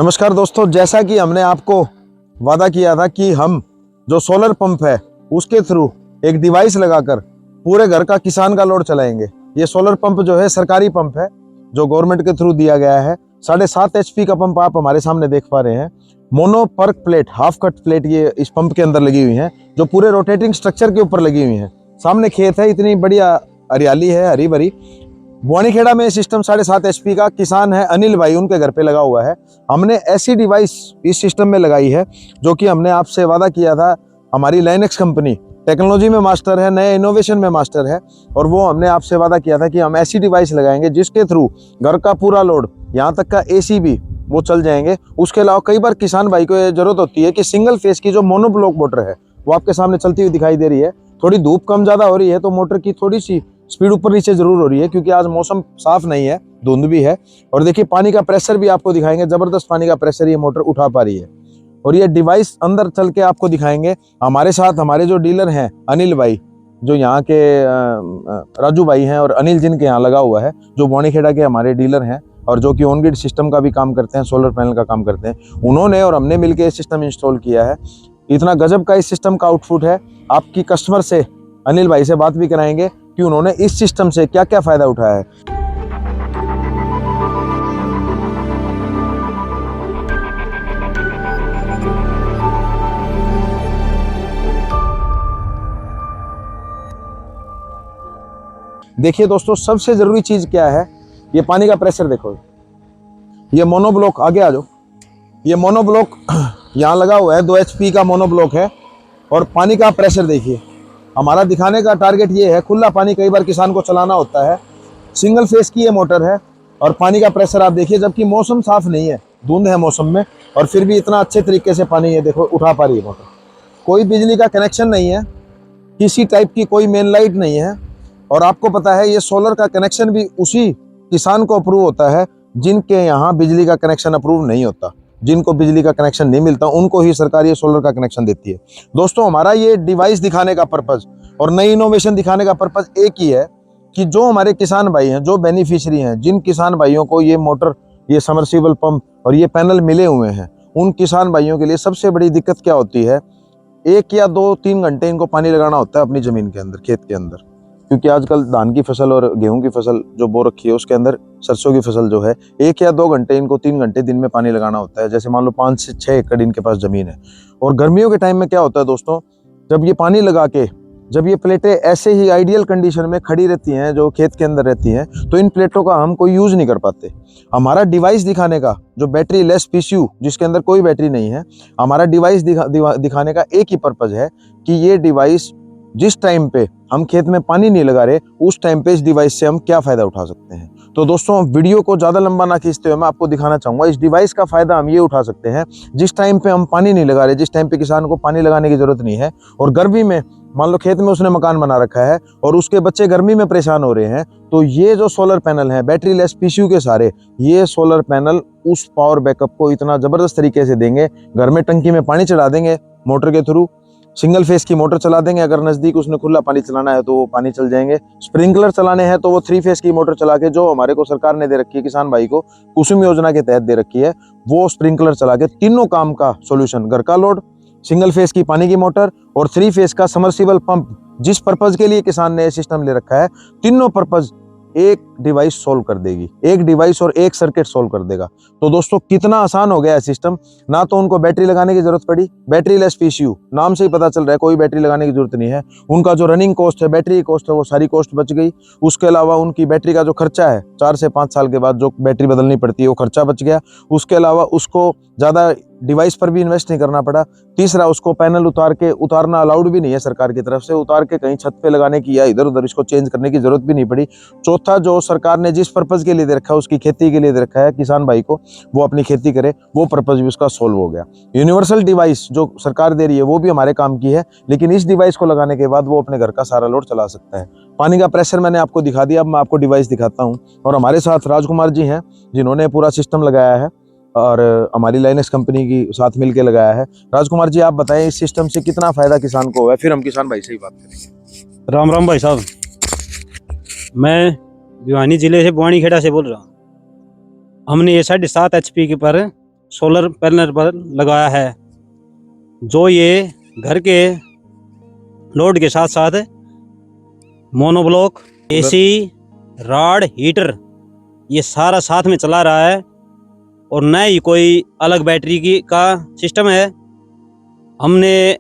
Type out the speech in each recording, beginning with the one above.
नमस्कार दोस्तों, जैसा कि हमने आपको वादा किया था कि हम जो सोलर पंप है उसके थ्रू एक डिवाइस लगाकर पूरे घर का किसान का लोड चलाएंगे। ये सोलर पंप जो है सरकारी पंप है जो गवर्नमेंट के थ्रू दिया गया है। 7.5 HP का पंप आप हमारे सामने देख पा रहे हैं। मोनो पर्क प्लेट, हाफ कट प्लेट ये इस पंप के अंदर लगी हुई है जो पूरे रोटेटिंग स्ट्रक्चर के ऊपर लगी हुई है। सामने खेत है, इतनी बढ़िया हरियाली है, हरी भरी। बुआनीखेड़ा में सिस्टम 7.5 HP का किसान है अनिल भाई, उनके घर पे लगा हुआ है। हमने ऐसी डिवाइस इस सिस्टम में लगाई है जो कि हमने आपसे वादा किया था। हमारी लाइनेक्स कंपनी टेक्नोलॉजी में मास्टर है, नए इनोवेशन में मास्टर है, और वो हमने आपसे वादा किया था कि हम ऐसी डिवाइस लगाएंगे जिसके थ्रू घर का पूरा लोड, यहाँ तक का AC भी वो चल जाएंगे। उसके अलावा कई बार किसान भाई को ये जरूरत होती है कि सिंगल फेस की जो मोनोब्लॉक मोटर है वो आपके सामने चलती हुई दिखाई दे रही है। थोड़ी धूप कम ज्यादा हो रही है तो मोटर की थोड़ी सी स्पीड ऊपर नीचे जरूर हो रही है, क्योंकि आज मौसम साफ नहीं है, धुंध भी है। और देखिए पानी का प्रेशर भी आपको दिखाएंगे, जबरदस्त पानी का प्रेशर ये मोटर उठा पा रही है। और ये डिवाइस अंदर चल के आपको दिखाएंगे। हमारे साथ हमारे जो डीलर हैं अनिल भाई, जो यहाँ के राजू भाई हैं, और अनिल जिनके यहाँ लगा हुआ है, जो बुआनीखेड़ा के हमारे डीलर हैं और जो कि ऑन ग्रिड सिस्टम का भी काम करते हैं, सोलर पैनल का काम करते हैं। उन्होंने और हमने मिलकर ये सिस्टम इंस्टॉल किया है। इतना गजब का इस सिस्टम का आउटपुट है। आपकी कस्टमर से, अनिल भाई से बात भी कराएंगे कि उन्होंने इस सिस्टम से क्या क्या फायदा उठाया है। देखिए दोस्तों, सबसे जरूरी चीज क्या है, ये पानी का प्रेशर देखो। ये मोनोब्लॉक, आगे आ जाओ। ये मोनोब्लॉक यहाँ लगा हुआ है, 2 HP का मोनोब्लॉक है। और पानी का प्रेशर देखिए। हमारा दिखाने का टारगेट ये है, खुला पानी कई बार किसान को चलाना होता है। सिंगल फेस की ये मोटर है और पानी का प्रेशर आप देखिए, जबकि मौसम साफ नहीं है, धुंध है मौसम में, और फिर भी इतना अच्छे तरीके से पानी ये देखो उठा पा रही है मोटर। कोई बिजली का कनेक्शन नहीं है, किसी टाइप की कोई मेन लाइट नहीं है। और आपको पता है ये सोलर का कनेक्शन भी उसी किसान को अप्रूव होता है जिनके यहाँ बिजली का कनेक्शन अप्रूव नहीं होता। जिनको बिजली का कनेक्शन नहीं मिलता उनको ही सरकार ये सोलर का कनेक्शन देती है। दोस्तों, हमारा ये डिवाइस दिखाने का पर्पज और नई इनोवेशन दिखाने का पर्पज एक ही है कि जो हमारे किसान भाई हैं, जो बेनिफिशियरी हैं, जिन किसान भाइयों को ये मोटर, ये समर्सिबल पंप और ये पैनल मिले हुए हैं, उन किसान भाइयों के लिए सबसे बड़ी दिक्कत क्या होती है, 1 या 2-3 घंटे इनको पानी लगाना होता है अपनी जमीन के अंदर, खेत के अंदर। क्योंकि आजकल धान की फसल और गेहूं की फसल जो बो रखी है, उसके अंदर सरसों की फसल जो है, 1 या 2 घंटे इनको 3 घंटे दिन में पानी लगाना होता है। जैसे मान लो 5 से 6 एकड़ इनके पास जमीन है। और गर्मियों के टाइम में क्या होता है दोस्तों, जब ये पानी लगा के, जब ये प्लेटें ऐसे ही आइडियल कंडीशन में खड़ी रहती हैं, जो खेत के अंदर रहती हैं, तो इन प्लेटों का हम कोई यूज नहीं कर पाते। हमारा डिवाइस दिखाने का, जो बैटरी लेस PCU, जिसके अंदर कोई बैटरी नहीं है, हमारा डिवाइस दिखाने का एक ही पर्पज है कि ये डिवाइस जिस टाइम पे हम खेत में पानी नहीं लगा रहे, उस टाइम पे इस डिवाइस से हम क्या फायदा उठा सकते हैं। तो दोस्तों, वीडियो को ज्यादा लंबा ना खींचते हुए मैं आपको दिखाना चाहूंगा इस डिवाइस का फायदा हम ये उठा सकते हैं। जिस टाइम पे हम पानी नहीं लगा रहे, जिस टाइम पे किसान को पानी लगाने की जरूरत नहीं है, और गर्मी में मान लो खेत में उसने मकान बना रखा है और उसके बच्चे गर्मी में परेशान हो रहे हैं, तो ये जो सोलर पैनल है, बैटरी लेस PCU के सारे, ये सोलर पैनल उस पावर बैकअप को इतना जबरदस्त तरीके से देंगे। घर में टंकी में पानी चढ़ा देंगे मोटर के थ्रू, सिंगल फेस की मोटर चला देंगे। अगर नजदीक उसने खुला पानी चलाना है तो वो पानी चल जाएंगे। स्प्रिंकलर चलाने हैं तो वो 3 फेस की मोटर चला के, जो हमारे को सरकार ने दे रखी है, किसान भाई को कुसुम योजना के तहत दे रखी है, वो स्प्रिंकलर चला के तीनों काम का सॉल्यूशन, घर का लोड, सिंगल फेस की पानी की मोटर और 3 फेस का समर्सिबल पंप, जिस पर्पज के लिए किसान ने सिस्टम ले रखा है, तीनों पर्पज एक डिवाइस सोल्व कर देगी। एक डिवाइस और एक सर्किट सोल्व कर देगा। तो दोस्तों, कितना आसान हो गया है सिस्टम। ना तो उनको बैटरी लगाने की जरूरत पड़ी, बैटरी लेस PCU, नाम से ही पता चल रहा है कोई बैटरी लगाने की जरूरत नहीं है। उनका जो रनिंग कॉस्ट है, बैटरी कॉस्ट है, वो सारी कॉस्ट बच गई। उसके अलावा उनकी बैटरी का जो खर्चा है, 4 से 5 साल के बाद जो बैटरी बदलनी पड़ती है, वो खर्चा बच गया। उसके अलावा उसको ज्यादा डिवाइस पर भी इन्वेस्ट नहीं करना पड़ा। तीसरा, उसको पैनल उतारना अलाउड भी नहीं है सरकार की तरफ से, उतार के कहीं छत पे लगाने की या इधर उधर इसको चेंज करने की जरूरत भी नहीं पड़ी। चौथा, जो सरकार ने जिस पर्पज के लिए दे रखा है, उसकी खेती के लिए दे रखा है किसान भाई को, वो अपनी खेती करे, वो पर्पज भी उसका सोल्व हो गया। यूनिवर्सल डिवाइस जो सरकार दे रही है वो भी हमारे काम की है, लेकिन इस डिवाइस को लगाने के बाद वो अपने घर का सारा लोड चला सकता है। पानी का प्रेशर मैंने आपको दिखा दिया, अब मैं आपको डिवाइस दिखाता हूँ। और हमारे साथ राजकुमार जी हैं जिन्होंने पूरा सिस्टम लगाया है और हमारी लाइनेक्स कंपनी की साथ मिलकर लगाया है। राजकुमार जी, आप बताएं इस सिस्टम से कितना फायदा किसान को हुआ है, फिर हम किसान भाई से ही बात करेंगे। राम राम भाई साहब, मैं भिवानी जिले से बुआनीखेड़ा से बोल रहा हूँ। हमने ये 7.5 HP के पर सोलर पैनल पर लगाया है, जो ये घर के लोड के साथ साथ मोनोब्लॉक, एसी, रॉड, हीटर ये सारा साथ में चला रहा है और न ही कोई अलग बैटरी की का सिस्टम है। हमने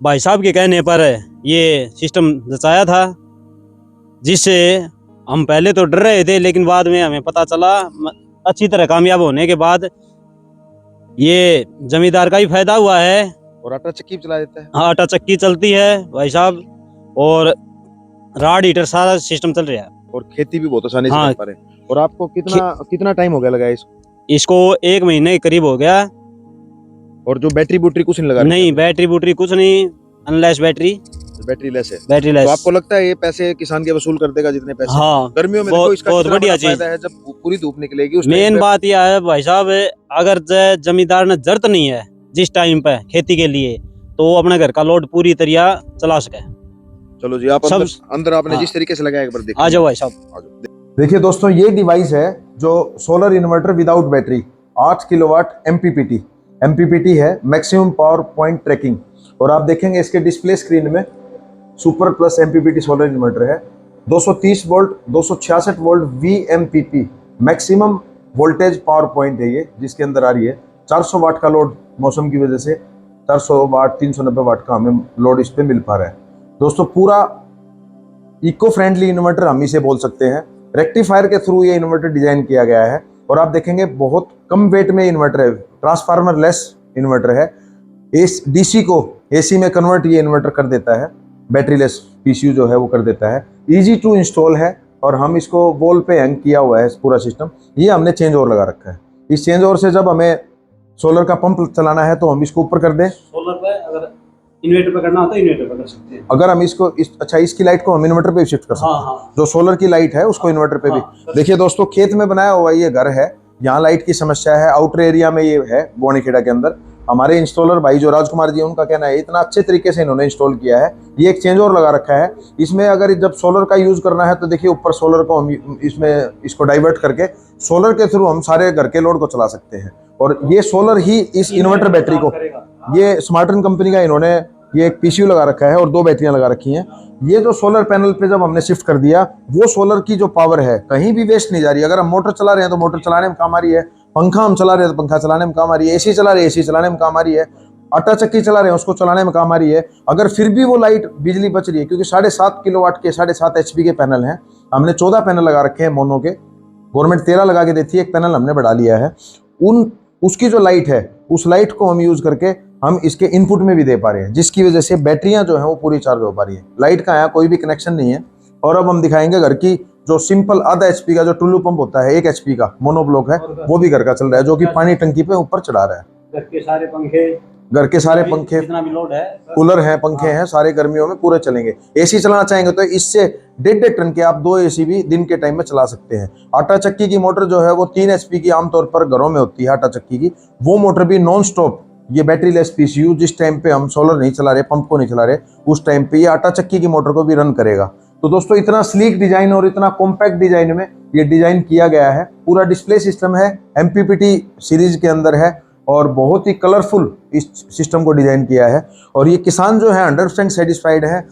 भाई साहब के कहने पर ये सिस्टम रचाया था, जिससे हम पहले तो डर रहे थे, लेकिन बाद में हमें पता चला अच्छी तरह कामयाब होने के बाद ये जमींदार का ही फायदा हुआ है। और आटा चक्की भी चला देता है। हाँ, आटा चक्की चलती है भाई साहब, और रॉड हीटर सारा सिस्टम चल रहा है। और खेती भी बहुत आसानी से हाँ। कर पा रहे हैं। और आपको कितना टाइम हो गया लगाए इसको? इसको 1 महीने के करीब हो गया। और जो बैटरी बूटरी कुछ नहीं लगा रखी नहीं, है? बैटरी बूटरी कुछ नहीं, अनलेस बैटरी लेस है। बैटरी तो लेस। आपको लगता है ये पैसे किसान के वसूल कर देगा जितने पैसे? हाँ, गर्मियों में बहुत- देखो इसका बहुत कितना बढ़िया बड़ा चीज। फायदा है, जब पूरी धूप निकलेगी उस मेन टाइम पे। बात यह है भाई साहब, अगर जमींदार ने जरूरत नहीं है जिस टाइम पे खेती के लिए, तो वो अपने घर का लोड पूरी तरह चला सके। चलो जी, आप अंदर आपने हाँ। जिस तरीके से लगाया एक बार देखिए। आ जाओ भाई साहब। देखिए दोस्तों, ये डिवाइस है जो solar inverter without battery 8 kilowatt MPPT है, मैक्सिमम पावर पॉइंट ट्रैकिंग। और आप देखेंगे इसके डिस्प्ले स्क्रीन में super plus MPPT solar inverter है। 230 volt 266 volt VMPP maximum voltage power point है ये, जिसके अंदर आ रही है। 400 वाट का लोड मौसम की वजह से 400 वाट 390 वाट का हमें लोड इस पे मिल पा रहा है। दोस्तों, पूरा इको फ्रेंडली इन्वर्टर हम इसे बोल सकते हैं। रेक्टिफायर के थ्रू ये इन्वर्टर डिजाइन किया गया है। और आप देखेंगे बहुत कम वेट में इन्वर्टर है, ट्रांसफार्मर लेस इन्वर्टर है। इस डीसी को एसी में कन्वर्ट ये इन्वर्टर कर देता है, बैटरी लेस पीसीयू जो है वो कर देता है। इजी टू इंस्टॉल है और हम इसको वॉल पे हैंग किया हुआ है पूरा सिस्टम। ये हमने चेंज ओवर लगा रखा है। इस चेंज ओवर से जब हमें सोलर का पंप चलाना है तो हम इसको ऊपर कर दें। सोलर पे अगर इन्वर्टर पे करना हो तो इन्वर्टर पे कर सकते हैं। अगर हम इसको अच्छा, इसकी लाइट को हम इन्वर्टर पे भी शिफ्ट कर सकते हैं। हाँ। जो सोलर की लाइट है उसको इन्वर्टर पे भी। देखिए दोस्तों, खेत में बनाया हुआ ये घर है, यहाँ लाइट की समस्या है। आउटर एरिया में ये है बोनीखेड़ा के अंदर। हमारे इंस्टॉलर भाई जो राजकुमार जी, उनका कहना है इतना अच्छे तरीके से इन्होंने इंस्टॉल किया है। ये एक चेंज ओवर लगा रखा है इसमें। अगर जब सोलर का यूज करना है तो देखिए ऊपर सोलर को हम इसमें इसको डाइवर्ट करके सोलर के थ्रू हम सारे घर के लोड को चला सकते हैं। और ये सोलर ही इस इन्वर्टर बैटरी को, ये स्मार्टन कंपनी का इन्होंने ये एक पीसीयू लगा रखा है और 2 बैटरियां लगा रखी हैं। ये जो सोलर पैनल पे जब हमने शिफ्ट कर दिया, वो सोलर की जो पावर है कहीं भी वेस्ट नहीं जा रही। अगर हम मोटर चला रहे हैं तो मोटर चलाने में काम आ रही है, पंखा हम चला रहे हैं तो पंखा चलाने में काम आ रही है, एसी चला रहे हैं एसी चलाने में काम आ रही है, आटा चक्की चला रहे हैं उसको चलाने में काम आ रही है। अगर फिर भी वो लाइट बिजली बच रही है, क्योंकि 7.5 किलोवाट के 7.5 HP के पैनल हैं। हमने 14 पैनल लगा रखे हैं मोनो के, गवर्नमेंट 13 लगा के देती है, एक पैनल हमने बढ़ा लिया है। उसकी जो लाइट है उस लाइट को हम यूज करके हम इसके इनपुट में भी दे पा रहे हैं, जिसकी वजह से बैटरियां जो हैं वो पूरी चार्ज हो पा रही है। लाइट का यहाँ कोई भी कनेक्शन नहीं है। और अब हम दिखाएंगे घर की जो सिंपल आधा HP का जो टुल्लू पंप होता है, 1 HP का मोनोब्लॉक है, वो भी घर का चल रहा है, जो कि पानी टंकी पे ऊपर चढ़ा रहा है। घर के सारे पंखे जितना भी लोड है, कूलर हैं, पंखे हैं, सारे गर्मियों में पूरे चलेंगे। एसी चलाना चाहेंगे तो इससे 1.5 टन के आप 2 एसी भी दिन के टाइम में चला सकते हैं। आटा चक्की की मोटर जो है वो 3 HP की आमतौर पर घरों में होती है आटा चक्की की, वो मोटर भी नॉन स्टॉप ये बैटरी लेस पीसीयू, जिस टाइम पे हम सोलर नहीं चला रहे, पंप को नहीं चला रहे, उस टाइम पे ये आटा चक्की की मोटर को भी रन करेगा। तो दोस्तों, इतना स्लीक डिजाइन और इतना कॉम्पैक्ट डिजाइन में ये डिजाइन किया गया है। पूरा डिस्प्ले सिस्टम है, एमपीपीटी सीरीज के अंदर है और बहुत ही कलरफुल इस सिस्टम को डिजाइन किया है। और ये किसान जो है 100% सेटिस्फाइड है।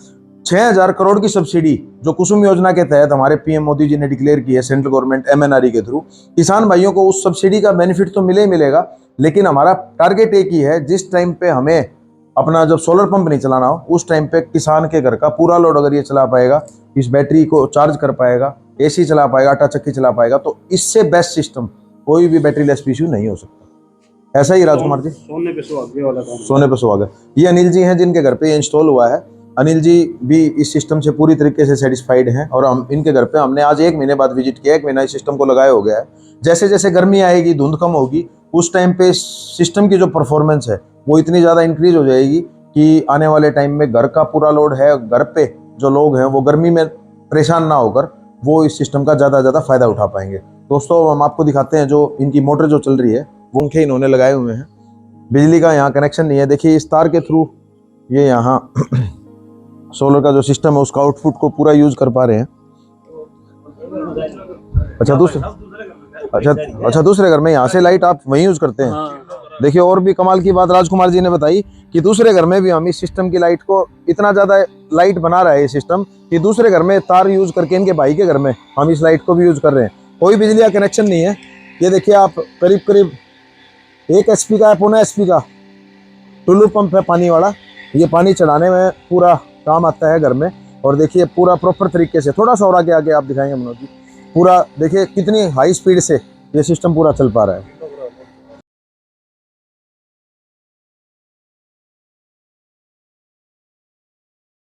6000 करोड़ की सब्सिडी जो कुसुम योजना के तहत हमारे पीएम मोदी जी ने डिक्लेयर की है, सेंट्रल गवर्नमेंट MNRE के थ्रू, किसान भाइयों को उस सब्सिडी का बेनिफिट तो मिले ही मिलेगा। लेकिन हमारा टारगेट एक ही है, जिस टाइम पे हमें अपना जब सोलर पंप नहीं चलाना हो, उस टाइम पे किसान के घर का पूरा लोड अगर ये चला पाएगा, इस बैटरी को चार्ज कर पाएगा, एसी चला पाएगा, आटा चक्की चला पाएगा, तो इससे बेस्ट सिस्टम कोई भी बैटरी लेस पीसीयू नहीं हो सकता। ऐसा ही राजकुमार जी, सोने पे सुहागा वाला काम। सोने पे सुहागा। ये अनिल जी हैं जिनके घर पे ये इंस्टॉल हुआ है। अनिल जी भी इस सिस्टम से पूरी तरीके से सेटिस्फाइड हैं और हम इनके घर पे हमने आज 1 महीने बाद विजिट किया। 1 महीना इस सिस्टम को लगाया हो गया है। जैसे जैसे गर्मी आएगी, धुंध कम होगी, उस टाइम पे सिस्टम की जो परफॉर्मेंस है वो इतनी ज़्यादा इंक्रीज हो जाएगी कि आने वाले टाइम में घर का पूरा लोड है, घर पे जो लोग हैं वो गर्मी में परेशान ना होकर वो इस सिस्टम का ज़्यादा फ़ायदा उठा पाएंगे। दोस्तों, हम आपको दिखाते हैं जो इनकी मोटर जो चल रही है, वो पंखे इन्होंने लगाए हुए हैं। बिजली का यहाँ कनेक्शन नहीं है। देखिए इस तार के थ्रू ये यहाँ सोलर का जो सिस्टम है उसका आउटपुट को पूरा यूज कर पा रहे हैं। अच्छा अच्छा अच्छा, दूसरे घर में यहाँ से लाइट आप वहीं यूज करते हैं। हाँ। देखिए और भी कमाल की बात राजकुमार जी ने बताई कि दूसरे घर में भी हम इस सिस्टम की लाइट को इतना ज्यादा लाइट बना रहा है ये सिस्टम कि दूसरे घर में तार यूज करके इनके भाई के घर में हम इस लाइट को भी यूज कर रहे हैं। कोई बिजली का कनेक्शन नहीं है। ये देखिए आप करीब करीब 1 HP का है, 0.25 HP का टुल्लू पंप है पानी वाला। ये पानी चढ़ाने में पूरा काम आता है घर में। और देखिए पूरा प्रॉपर तरीके से, थोड़ा सा और आगे आगे आप दिखाएंगे मनोज जी, पूरा देखिए कितनी हाई स्पीड से ये सिस्टम पूरा चल पा रहा है।